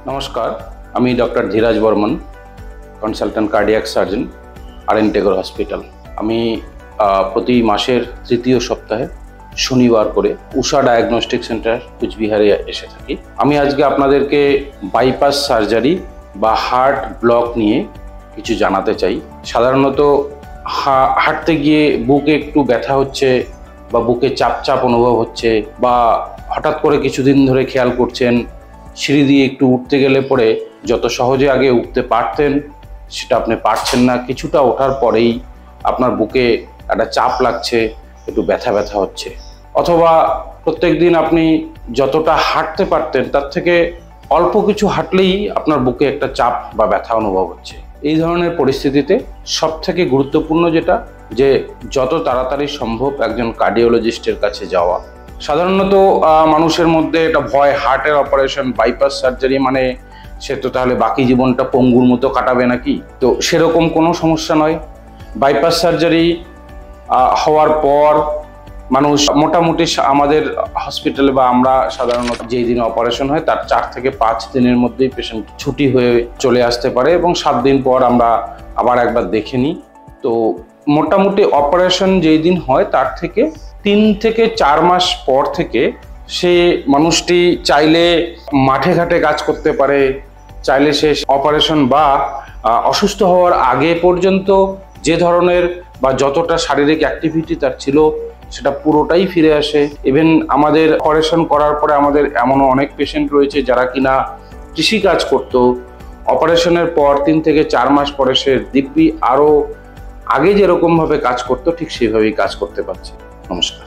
নমস্কার, আমি doctor Dhiraj Barman, consultant cardiac surgeon, R Tagore hospital. আমি প্রতি মাসের তৃতীয় সপ্তাহে শনিবার করে উষা ডায়াগনস্টিক সেন্টার কুচবিহারে এসে থাকি। আমি আজকে আপনাদেরকে বাইপাস সার্জারি বা হার্ট ব্লক নিয়ে কিছু জানাতে চাই। সাধারণত হাঁটতে গিয়ে বুকে একটু ব্যথা হচ্ছে বা বুকে চাপ চাপ অনুভব হচ্ছে, বা হঠাৎ করে কিছুদিন ধরে খেয়াল করছেন সিঁড়ি দিয়ে একটু উঠতে গেলে পরে যত সহজে আগে উঠতে পারতেন সেটা আপনি পারছেন না। কিছুটা ওঠার পরেই আপনার বুকে একটা চাপ লাগছে, একটু ব্যথা ব্যথা হচ্ছে। অথবা প্রত্যেক দিন আপনি যতটা হাঁটতে পারতেন তার থেকে অল্প কিছু হাঁটলেই আপনার বুকে একটা চাপ বা ব্যথা অনুভব হচ্ছে। এই ধরনের পরিস্থিতিতে সবথেকে গুরুত্বপূর্ণ যেটা, যে যত তাড়াতাড়ি সম্ভব একজন কার্ডিওলজিস্টের কাছে যাওয়া। সাধারণত মানুষের মধ্যে এটা ভয়, হার্টের অপারেশন, বাইপাস সার্জারি মানে সে তো তাহলে বাকি জীবনটা পঙ্গুর মতো কাটাবে নাকি। তো সেরকম কোনো সমস্যা নয়। বাইপাস সার্জারি হওয়ার পর মানুষ মোটামুটি আমাদের হসপিটালে বা আমরা সাধারণত যেই দিন অপারেশন হয় তার 4 থেকে 5 দিনের মধ্যেই পেশেন্ট ছুটি হয়ে চলে আসতে পারে, এবং 7 দিন পর আমরা আবার একবার দেখে নিই। তো মোটামুটি অপারেশন যেই দিন হয় তার থেকে 3 থেকে 4 মাস পর থেকে সে মানুষটি চাইলে মাঠে ঘাটে কাজ করতে পারে, চাইলে সে অপারেশন বা অসুস্থ হওয়ার আগে পর্যন্ত যে ধরনের বা যতটা শারীরিক অ্যাক্টিভিটি তার ছিল সেটা পুরোটাই ফিরে আসে। ইভেন আমাদের অপারেশন করার পরে আমাদের এমনও অনেক পেশেন্ট রয়েছে যারা কিনা কৃষি কাজ করতো, অপারেশনের পর 3 থেকে 4 মাস পরে সে দিব্যি আরো আগে যেরকম ভাবে কাজ করতো ঠিক সেভাবেই কাজ করতে পারছে। নমস্কার।